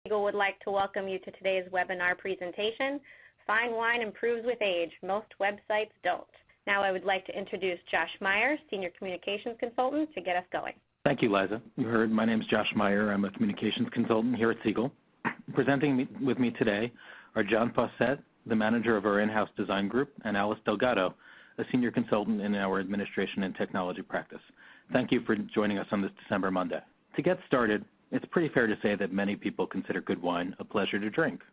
Segal would like to welcome you to today's webinar presentation, Fine Wine Improves with Age, Most Websites Don't. Now I would like to introduce Josh Meyer, Senior Communications Consultant, to get us going. Thank you, Liza. You heard my name is Josh Meyer. I'm a Communications Consultant here at Segal. Presenting with me today are John Fawcett, the manager of our in-house design group, and Alice Delgado, a Senior Consultant in our Administration and Technology practice. Thank you for joining us on this December Monday. To get started, it's pretty fair to say that many people consider good wine a pleasure to drink.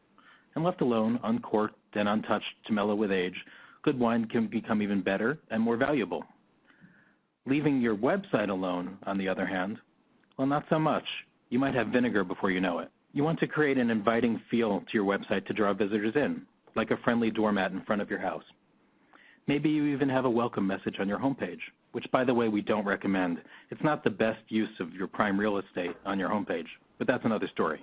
And left alone, uncorked and untouched to mellow with age, good wine can become even better and more valuable. Leaving your website alone, on the other hand, well, not so much. You might have vinegar before you know it. You want to create an inviting feel to your website to draw visitors in, like a friendly doormat in front of your house. Maybe you even have a welcome message on your homepage, which, by the way, we don't recommend. It's not the best use of your prime real estate on your homepage, but that's another story.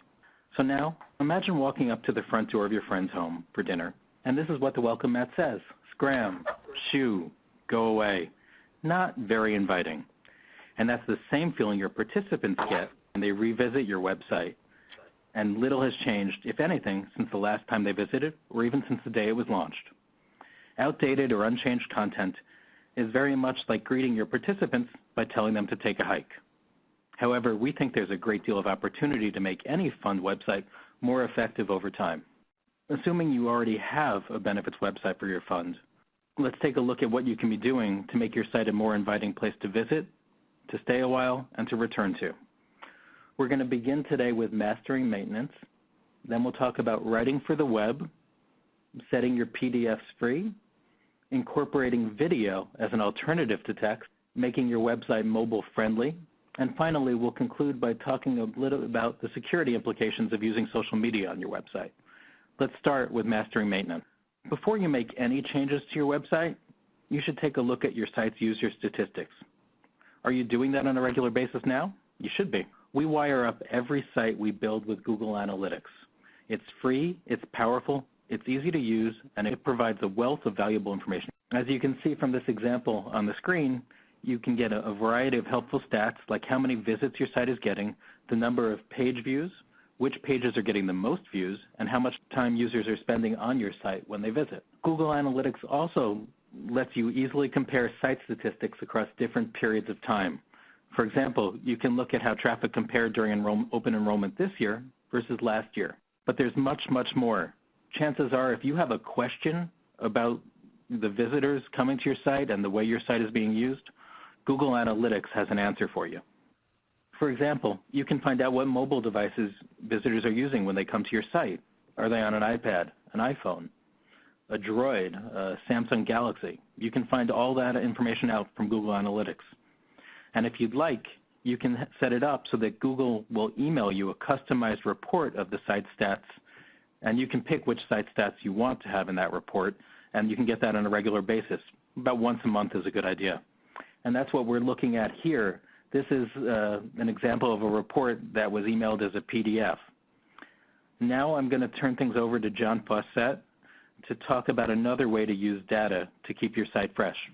So now, imagine walking up to the front door of your friend's home for dinner, and this is what the welcome mat says: scram, shoo, go away. Not very inviting. And that's the same feeling your participants get when they revisit your website. And little has changed, if anything, since the last time they visited, or even since the day it was launched. Outdated or unchanged content is very much like greeting your participants by telling them to take a hike. However, we think there's a great deal of opportunity to make any fund website more effective over time. Assuming you already have a benefits website for your fund, let's take a look at what you can be doing to make your site a more inviting place to visit, to stay a while, and to return to. We're going to begin today with mastering maintenance. Then we'll talk about writing for the web, setting your PDFs free, incorporating video as an alternative to text, making your website mobile friendly, and finally we'll conclude by talking a little about the security implications of using social media on your website. Let's start with mastering maintenance. Before you make any changes to your website, you should take a look at your site's user statistics. Are you doing that on a regular basis now? You should be. We wire up every site we build with Google Analytics. It's free, it's powerful, it's easy to use, and it provides a wealth of valuable information. As you can see from this example on the screen, you can get a variety of helpful stats like how many visits your site is getting, the number of page views, which pages are getting the most views, and how much time users are spending on your site when they visit. Google Analytics also lets you easily compare site statistics across different periods of time. For example, you can look at how traffic compared during open enrollment this year versus last year. But there's much, much more. Chances are if you have a question about the visitors coming to your site and the way your site is being used, Google Analytics has an answer for you. For example, you can find out what mobile devices visitors are using when they come to your site. Are they on an iPad, an iPhone, a Droid, a Samsung Galaxy? You can find all that information out from Google Analytics. And if you'd like, you can set it up so that Google will email you a customized report of the site stats, and you can pick which site stats you want to have in that report, and you can get that on a regular basis. About once a month is a good idea. And that's what we're looking at here. This is an example of a report that was emailed as a PDF. Now I'm going to turn things over to John Fawcett to talk about another way to use data to keep your site fresh.